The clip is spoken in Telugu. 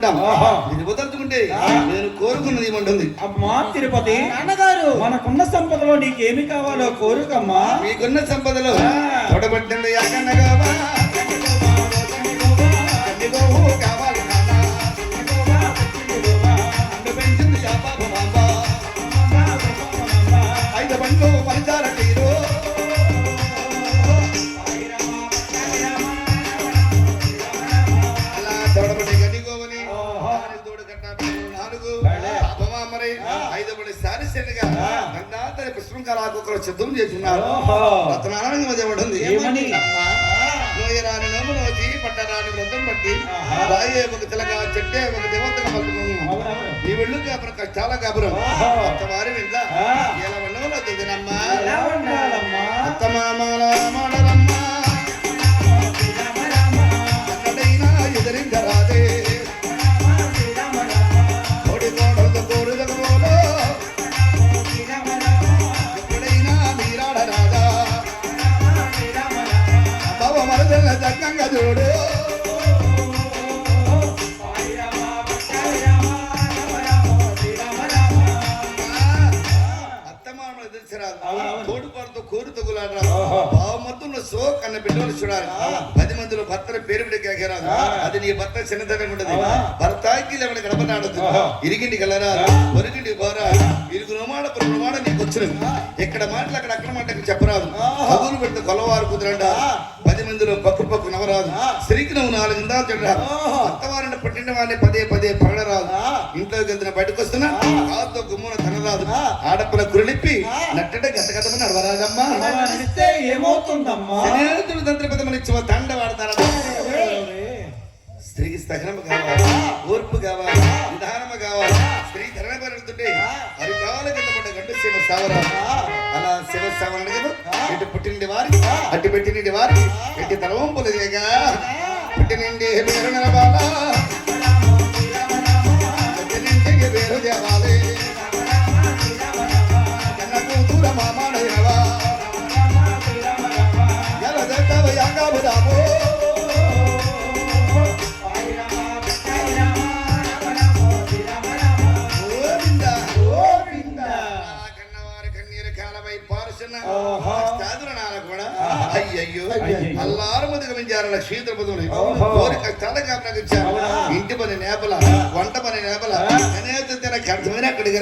ఇది వదలుచుకుంటే నేను కోరుకున్నది ఏమంటుంది. అమ్మా తిరుపతి అన్నగారు, మనకున్న సంపదలో నీకేమి కావాలో కోరుకమ్మా. మీకున్న సంపదలో తోడబట్టింది యాకన్నగావా కావాలి పెంచింది యాబాబు మాంబా ఐదు బండ్లు పరిచార తీరు అలా తోడబడి గడిగోవని తోడు కట్ట నాలుగు అపమామరై ఐదు బడి సారిసేనగా గంగాధరి పుష్పంకరాకు సిద్ధం చేస్తున్నారు. రత్నారాయణ మధ్య పడింది నోయరాని నోము నోచి పట్టరాని వ్రతం పట్టి రాయే ఒక తెలగా చెట్టే ఒక దేవతగా పలుకున్నాము. నీ వెళ్ళు కాపురం చాలా కాపురం వారి వెంట ఎలా ఉండవలో తెలియనమ్మా అత్తమామాల మాడలమ్మా అన్నడైనా ఎదిరించరాదే కోడి కోడలతో కోరుదగోలో ఎప్పుడైనా మీరాడరాదా బావ మరదల చక్కగా చూడు తోడుపాటుతో కోరు తగులాడరా బావ మొత్తం సో కన్న బిడ్డలు చూడాలి. 10 మందిలో భర్తల పేరు బిడ్డరాదు. అది నీ భర్త చిన్నతనం ఉండదు. భర్తకి లేవని గడపనాడదు. ఇరిగింటి కలరా పొరిగింటి పోరా ఇరుగు రుమాడ ప్రమాణ నీకు వచ్చినవి. ఎక్కడ మాటలు అక్కడ అక్కడ మాటకి చెప్పరాదు. కబులు పెడితే కొలవారు కుదరంట. 10 మందిలో పక్కు నవరాదు. స్త్రీకి నువ్వు 4 ఇందా తిడరాదు. అత్తవారిని పట్టిన వాడిని పదే పగడరాదు. ఇంట్లోకి వెళ్తున్న బయటకు వస్తున్నా కాదుతో గుమ్మన తనరాదు. ఆడపిల్ల గురిలిప్పి నట్టంటే గతగతమని అడవరాదమ్మా. ఏమవుతుందమ్మా తంత్రపదమనిచ్చి దండ వాడతారా. స్త్రీకి సహనం కావాలి, ఓర్పు కావాలి, నిదానము కావాలి. స్త్రీ ధరణ పెరుగుతుంటే అది కావాలి కింద పడ్డ గంట శివ సావరాలు. అలా శివ సావరణ కదా ఇటు పుట్టిండి వారి అటు పెట్టినండి వారి ఎట్టి తలవంపులేగా పుట్టినండి పేరు నిలబాలా పుట్టినింటికి పేరు చేవాలి కన్న కూతుర మామాడయవా ఎలా దట్టవ యాంగాబు రాబో అయ్యయ్యో అల్లారు మందిగా పెంచారు. లక్ష్మీద్రపదులు కోరి కష్టాలు కాపలాకిచ్చారు. ఇంటి పని నేపల వంట పని నేపల అనే అక్కడికి